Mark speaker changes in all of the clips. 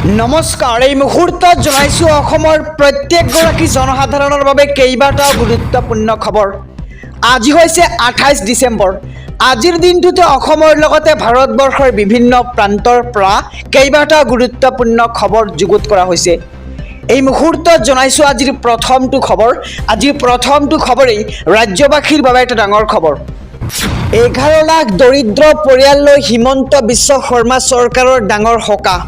Speaker 1: নমস্কাৰ এই মুহূৰ্তত জনাইছো অসমৰ প্ৰত্যেকগৰাকী জনসাধাৰণৰ বাবে কেইবাটাও গুৰুত্বপূৰ্ণ খবৰ। আজি হৈছে 28 ডিচেম্বৰ। আজিৰ দিনটোতে অসমৰ লগতে ভাৰতবৰ্ষৰ বিভিন্ন প্ৰান্তৰ পৰা কেইবাটাও গুৰুত্বপূৰ্ণ খবৰ যুগুত কৰা হৈছে। এই মুহূৰ্তত জনাইছো আজিৰ প্ৰথমটো খবৰ। আজিৰ প্ৰথমটো খবৰেই ৰাজ্যবাসীৰ বাবে এটা ডাঙৰ খবৰ। 11 লাখ দৰিদ্ৰ পৰিয়াললৈ হিমন্ত বিশ্ব শৰ্মা চৰকাৰৰ ডাঙৰ সকাহ।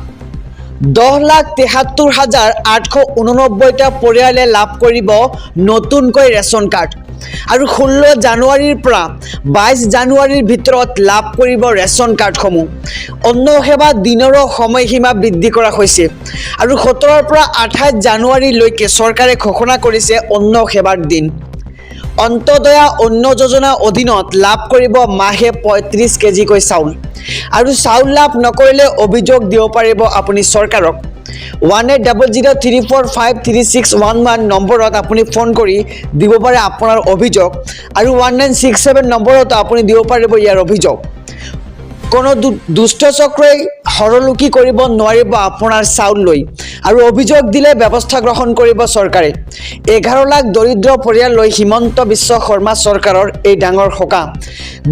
Speaker 1: 10,73,889টা পৰিয়ালে লাভ কৰিব নতুনকৈ ৰেচন কাৰ্ড আৰু 16 জানুৱাৰীৰ পৰা 22 জানুৱাৰীৰ ভিতৰত লাভ কৰিব ৰেচন কাৰ্ডসমূহ। অন্ন সেৱা দিনৰো সময়সীমা বৃদ্ধি কৰা হৈছে আৰু 17ৰ পৰা 28 জানুৱাৰীলৈকে চৰকাৰে ঘোষণা কৰিছে অন্ন সেৱাৰ দিন। অন্তদয়া অন্ন যোজনা অধীনত লাভ কৰিব মাহে 35 কেজিকৈ চাউল আৰু চাউল লাভ নকৰিলে অভিযোগ দিব পাৰিব আপুনি চৰকাৰক। 1800345361 নম্বৰত আপুনি ফোন কৰি দিব পাৰে আপোনাৰ অভিযোগ আৰু 1967 নম্বৰত আপুনি দিব পাৰিব ইয়াৰ অভিযোগ। কোনো দুষ্ট চক্ৰই হৰলুকি কৰিব নোৱাৰিব আপোনাৰ চাউল লৈ আৰু অভিযোগ দিলে ব্যৱস্থা গ্ৰহণ কৰিব চৰকাৰে। 11 লাখ দৰিদ্ৰ পৰিয়াললৈ হিমন্ত বিশ্ব শৰ্মা চৰকাৰৰ এই ডাঙৰ সকাহ।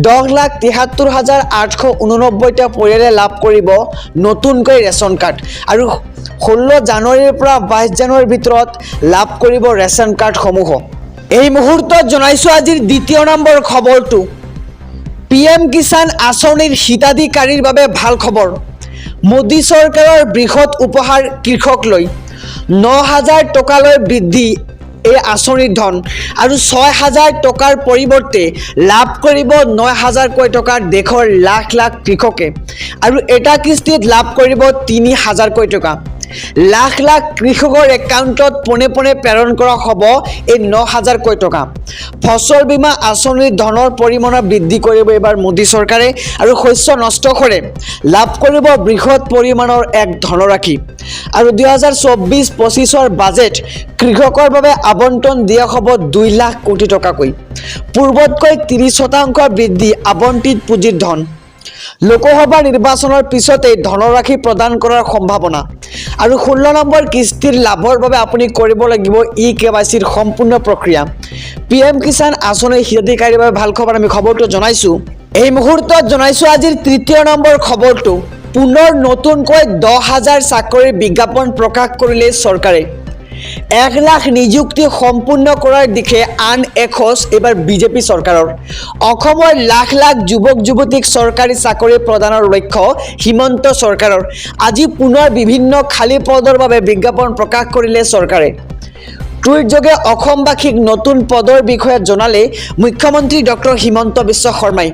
Speaker 1: 10,73,889টা পৰিয়ালে লাভ কৰিব নতুনকৈ ৰেচন কাৰ্ড আৰু 16 জানুৱাৰীৰ পৰা 22 জানুৱাৰীৰ ভিতৰত লাভ কৰিব ৰেচন কাৰ্ডসমূহ। এই মুহূৰ্তত জনাইছো আজিৰ দ্বিতীয় নম্বৰ খবৰটো। PM কিষাণ আঁচনিৰ হিতাধিকাৰীৰ বাবে ভাল খবৰ। মোদী চৰকাৰৰ বৃহৎ উপহাৰ কৃষকলৈ। 9,000 টকালৈ বৃদ্ধি এই আঁচনিৰ ধন আৰু 6,000 টকাৰ পৰিৱৰ্তে লাভ কৰিব 9,000কৈ টকা দেশৰ লাখ লাখ কৃষকে আৰু এটা কিস্তিত লাভ কৰিব 3,000কৈ টকা। লাখ লাখ কৃষকৰ একাউণ্টত পোনে পোনে প্ৰেৰণ কৰা হ'ব এই 9,000কৈ টকা। ফচল বীমা আঁচনিৰ ধনৰ পৰিমাণ বৃদ্ধি কৰিব এইবাৰ মোদী চৰকাৰে আৰু শস্য নষ্ট কৰে লাভ কৰিব বৃহৎ পৰিমাণৰ এক ধনৰাশি আৰু 2024-25ৰ বাজেট কৃষকৰ বাবে আবণ্টন দিয়া হ'ব 2 লাখ কোটি টকাকৈ। পূৰ্বতকৈ 30% বৃদ্ধি আবণ্টিত পুঁজিৰ ধন। লোকসভা নিৰ্বাচনৰ পিছতে ধনৰাশি প্ৰদান কৰাৰ সম্ভাৱনা আৰু 16 নম্বৰ কিস্তিৰ লাভৰ বাবে আপুনি কৰিব লাগিব eKYCৰ সম্পূৰ্ণ প্ৰক্ৰিয়া। PM কিষাণ আঁচনিৰ হিতাধিকাৰীৰ বাবে ভাল খবৰ। আমি খবৰটো জনাইছো। এই মুহূৰ্তত জনাইছো আজিৰ তৃতীয় নম্বৰ খবৰটো। পুনৰ নতুনকৈ 10,000 চাকৰিৰ বিজ্ঞাপন প্ৰকাশ কৰিলে চৰকাৰে। 1 লাখ নিযুক্তি সম্পূৰ্ণ কৰাৰ দিশে আন এখোজ এইবাৰ বিজেপি চৰকাৰৰ। অসমৰ লাখ লাখ যুৱক যুৱতীক চৰকাৰী চাকৰি প্ৰদানৰ লক্ষ্য হিমন্ত চৰকাৰৰ। আজি পুনৰ বিভিন্ন খালী পদৰ বাবে বিজ্ঞাপন প্ৰকাশ কৰিলে চৰকাৰে। টুইটযোগে অসমবাসীক নতুন পদৰ বিষয়ে জনালে মুখ্যমন্ত্ৰী ডক্টৰ হিমন্ত বিশ্ব শৰ্মাই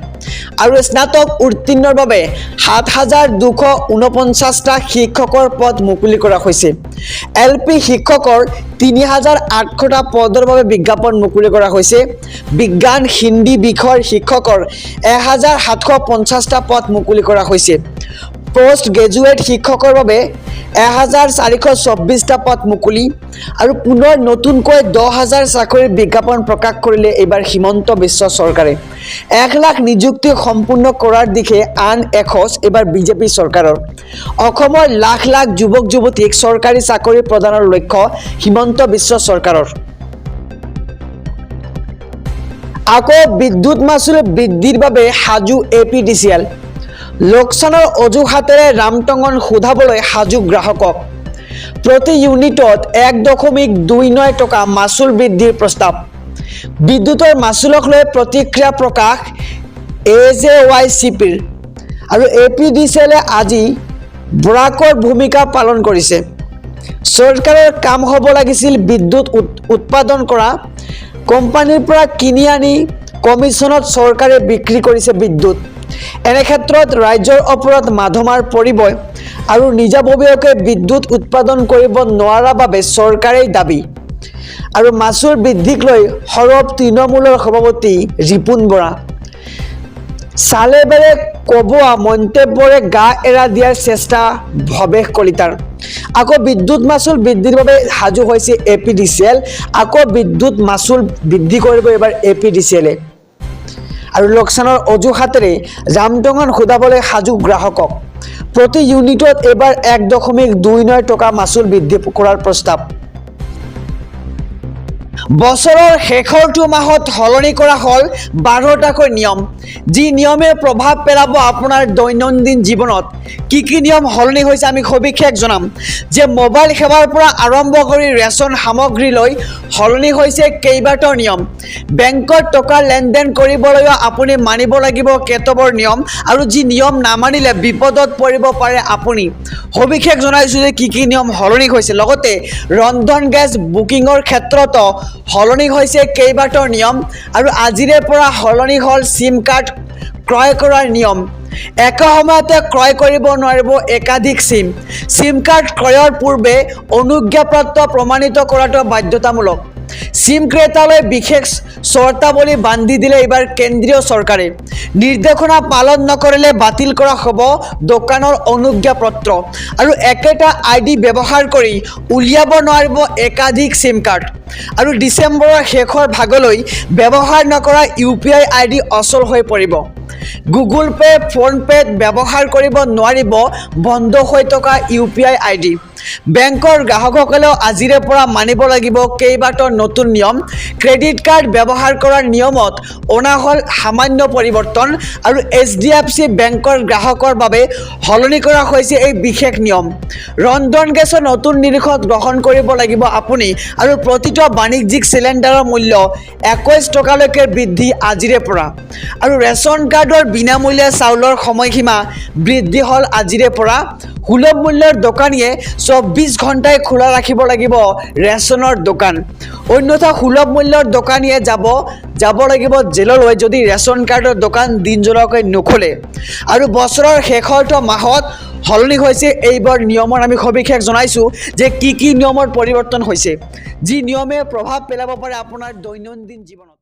Speaker 1: আৰু স্নাতক উত্তীৰ্ণৰ বাবে 7,249টা শিক্ষকৰ পদ মুকলি কৰা হৈছে। LP শিক্ষকৰ 3,800টা পদৰ বাবে বিজ্ঞাপন মুকলি কৰা হৈছে। বিজ্ঞান হিন্দী বিষয়ৰ শিক্ষকৰ 1,750টা পদ মুকলি কৰা হৈছে। পোষ্ট গ্ৰেজুৱেট শিক্ষকৰ বাবে 1,424টা পদ মুকলি আৰু পুনৰ নতুনকৈ 10,000 চাকৰিৰ বিজ্ঞাপন প্ৰকাশ কৰিলে এইবাৰ হিমন্ত বিশ্ব চৰকাৰে। 1 লাখ নিযুক্তি সম্পূৰ্ণ কৰাৰ দিশে আন এখোজ এইবাৰ বিজেপি চৰকাৰৰ। অসমৰ লাখ লাখ যুৱক যুৱতীক চৰকাৰী চাকৰি প্ৰদানৰ লক্ষ্য হিমন্ত বিশ্ব চৰকাৰৰ। আকৌ বিদ্যুৎ মাচুল বৃদ্ধিৰ বাবে সাজু APDCL। লোকচানৰ অজুহাতেৰে ৰামটঙন সোধাবলৈ সাজু গ্ৰাহকক। প্ৰতি ইউনিটত 1.29 টকা মাচুল বৃদ্ধিৰ প্ৰস্তাৱ। বিদ্যুতৰ মাচুলক লৈ প্ৰতিক্ৰিয়া প্ৰকাশ AJYCPৰ আৰু APDCLে আজি বৰাকৰ ভূমিকা পালন কৰিছে। চৰকাৰৰ কাম হ'ব লাগিছিল বিদ্যুৎ উৎপাদন কৰা কোম্পানীৰ পৰা কিনি আনি কমিছনত চৰকাৰে বিক্ৰী কৰিছে বিদ্যুৎ। এনে ক্ষেত্ৰত ৰাজ্যৰ ওপৰত মাধমাৰ পৰিবই আৰু নিজাববীয়াকৈ বিদ্যুৎ উৎপাদন কৰিব নোৱাৰাৰ বাবে চৰকাৰেই দাবী আৰু মাচুল বৃদ্ধিক লৈ সৰব তৃণমূলৰ সভাপতি ৰিপুণ বৰা। চালে বেৰে কবোৱা মন্তব্যৰে গা এৰা দিয়াৰ চেষ্টা ভৱেশ কলিতাৰ। আকৌ বিদ্যুৎ মাচুল বৃদ্ধিৰ বাবে সাজু হৈছে APDCL। আকৌ বিদ্যুৎ মাচুল বৃদ্ধি কৰিব এইবাৰ APDCLে আৰু লোকচানৰ অজুহাতেৰে ৰামটঙন সোধাবলৈ সাজু গ্ৰাহকক। প্ৰতি ইউনিটত এবাৰ 1.29 টকা মাচুল বৃদ্ধি কৰাৰ প্ৰস্তাৱ বছৰৰ শেষৰটো মাহত সলনি কৰা হ'ল 12টাকৈ নিয়ম যি নিয়মে প্ৰভাৱ পেলাব আপোনাৰ দৈনন্দিন জীৱনত কি নিয়ম সলনি হৈছে আমি সবিশেষ জনাম যে মোবাইল সেৱাৰ পৰা আৰম্ভ কৰি ৰেচন সামগ্ৰীলৈ সলনি হৈছে কেইবাটাও নিয়ম বেংকত টকা লেনদেন কৰিবলৈ আপুনি মানিব লাগিব কেতবৰ নিয়ম আৰু যি নিয়ম নামানিলে বিপদত পৰিব পাৰে আপুনি সবিশেষ জনাইছো যে কি নিয়ম সলনি হৈছে লগতে ৰন্ধন গেছ বুকিঙৰ ক্ষেত্ৰত সলনি হৈছে কেইবাটাও নিয়ম আৰু আজিৰে পৰা সলনি হ'ল সিম কাৰ্ড ক্ৰয় কৰাৰ নিয়ম একে সময়তে ক্ৰয় কৰিব নোৱাৰিব একাধিক সিম কাৰ্ড ক্ৰয়ৰ পূৰ্বে অনুজ্ঞাপত্ৰ প্ৰমাণিত কৰাটো বাধ্যতামূলক সিম ক্ৰেতালৈ বিশেষ চৰ্তাৱলী বান্ধি দিলে এইবাৰ কেন্দ্ৰীয় চৰকাৰে নিৰ্দেশনা পালন নকৰিলে বাতিল কৰা হ'ব দোকানৰ অনুজ্ঞাপত্ৰ আৰু একেটা আইডি ব্যৱহাৰ কৰি উলিয়াব নোৱাৰিব একাধিক সিম কাৰ্ড আৰু ডিচেম্বৰৰ শেষৰ ভাগলৈ ব্যৱহাৰ নকৰা UPI আইডি অচল হৈ পৰিব গুগল পে ফোন পে ব্যৱহাৰ কৰিব নোৱাৰিব বন্ধ হৈ থকা UPI আইডি বেংকৰ গ্ৰাহকসকলেও আজিৰে পৰা মানিব লাগিব কেইবাটাও নতুন নিয়ম ক্ৰেডিট কাৰ্ড ব্যৱহাৰ কৰাৰ নিয়মত অনা হ'ল সামান্য পৰিৱৰ্তন আৰু HDFC বেংকৰ গ্ৰাহকৰ বাবে সলনি কৰা হৈছে এই বিশেষ নিয়ম ৰন্ধন গেছৰ নতুন নিৰীক্ষণ গ্ৰহণ কৰিব লাগিব আপুনি আৰু প্ৰতিটো বাণিজ্যিক চিলিণ্ডাৰৰ মূল্য 21 টকালৈকে বৃদ্ধি আজিৰে পৰা আৰু ৰেচন কাৰ্ডৰ বিনামূলীয়া চাউলৰ সময়সীমা বৃদ্ধি হ'ল আজিৰে পৰা সুলভ মূল্যৰ দোকানীয়ে 24 ঘণ্টাই খোলা ৰাখিব লাগিব ৰেচনৰ দোকান অন্যথা সুলভ মূল্যৰ দোকানীয়ে যাব লাগিব জেললৈ যদি ৰেচন কাৰ্ডৰ দোকান দিনজোৰাকৈ নোখোলে আৰু বছৰৰ শেষৰটো মাহত সলনি হৈছে এইবাৰ নিয়মৰ আমি সবিশেষ জনাইছো যে কি নিয়মৰ পৰিৱৰ্তন হৈছে যি নিয়মে প্ৰভাৱ পেলাব পাৰে আপোনাৰ দৈনন্দিন জীৱনত